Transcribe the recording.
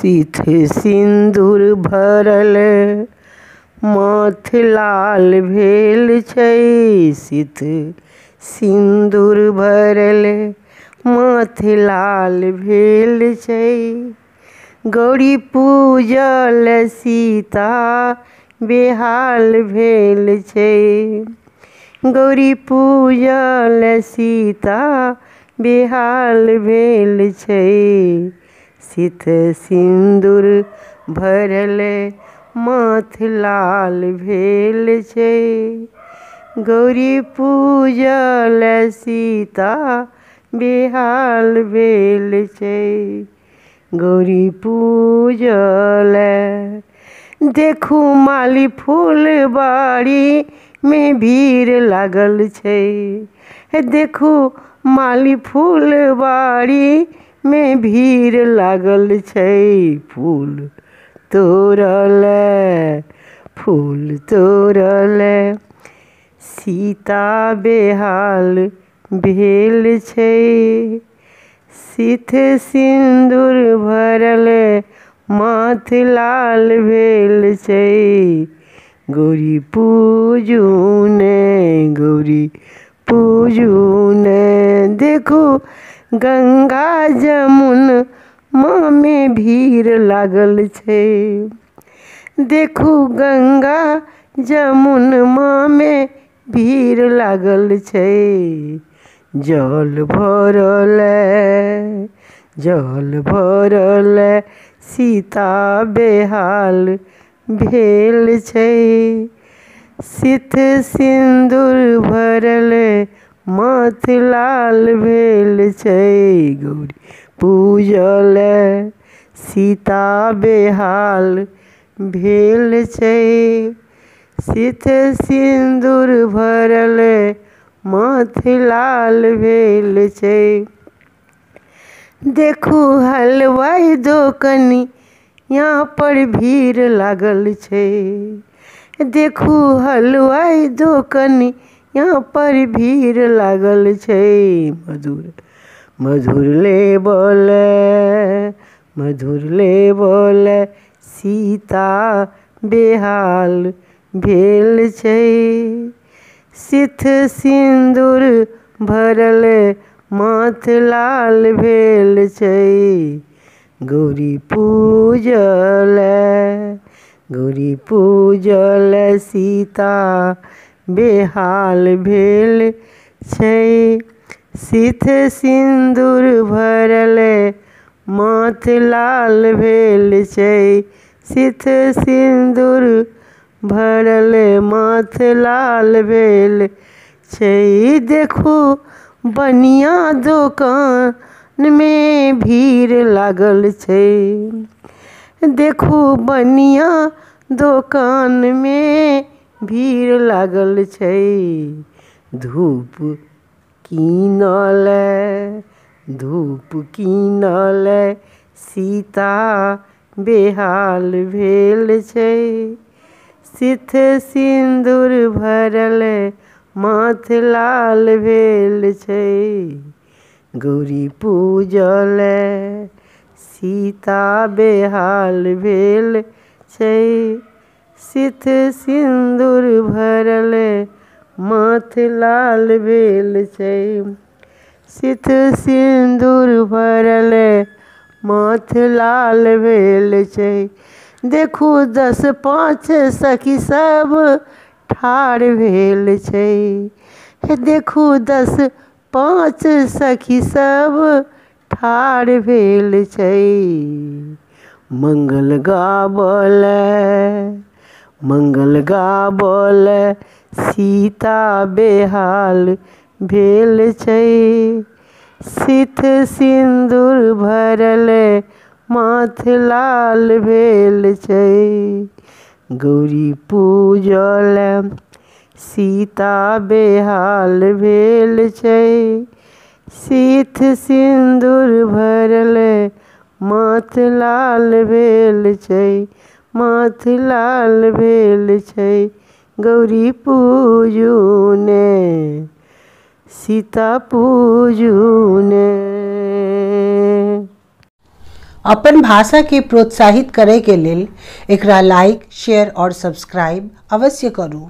Sith सिन्दूर भरल माथ लाल भेल छै। सिथ सिन्दूर भरल माथ लाल भेल छै। गौरी पूजल सीता बेहाल भेल छै। गौरी पूजल सीता बेहाल भेल छै। सिथ सिन्दूर भरल माथ लाल भेल छै। गौरी पूजल सीता बेहाल भेल छै। गौरी पूजल देखू माली फूलबाड़ी में भीड़ लागल छै। देखू माली फूलबाड़ी में भीड़ लागल छै। फूल तोड़ल सीता बेहाल भेल छै। सिथ सिन्दूर भरल माथ लाल भेल छै। गौरी पूजू ने देखू गंगा जमुना में भीड़ लागल छै। देखू गंगा जमुना में भीड़ लागल छै। जल भरल सीता बेहाल भेल छै। सिथ सिन्दूर भरल माथ लाल भेल छै। गौरी पूजल सीता बेहाल भेल छै। सिथ सिन्दूर भरल माथ लाल भेल छै। देखू हलवाई दोकनिया पर भीड़ लागल छै। देखू हलवाई दोकनिया पर भीड़ लागल छै। मधुर लेबल सीता बेहाल भेल छै। सिथ सिन्दूर भरल माथ लाल भेल छै। गौरी पूजल सीता बेहाल भेल छै। सिथ सिन्दूर भरल माथ लाल भेल छै। सिथ सिन्दूर भरल माथ लाल भेल छै। देखू बनिया दोकान में भीड़ लागल छै। देखू बनिया दोकान में भीड़ लागल छै। धूप कीनल सीता बेहाल भेल छै। सिथ सिन्दूर भरल माथ लाल भेल छै। गौरी पूजल सीता बेहाल भेल छै। सिथ सिन्दूर भरल माथ लाल भेल छै। सिथ सिन्दूर भरल माथ लाल भेल छै। देखू 10-5 सखी सब ठाढ़ भेल छै। देखू 10-5 सखी सब ठाढ़ भेल छै। मंगल गाबल सीता बेहाल भेल छै। सिथ सिन्दूर भरल माथ लाल भेल छै। गौरी पूजल सीता बेहाल भेल छै। सिथ सिन्दूर भरल माथ लाल भेल छै। माथ लाल भेल छै। गौरी पूजू ने सीता पूजू ने। अपन भाषा के प्रोत्साहित करे के लेल एकरा लाइक, शेयर और सब्सक्राइब अवश्य करू।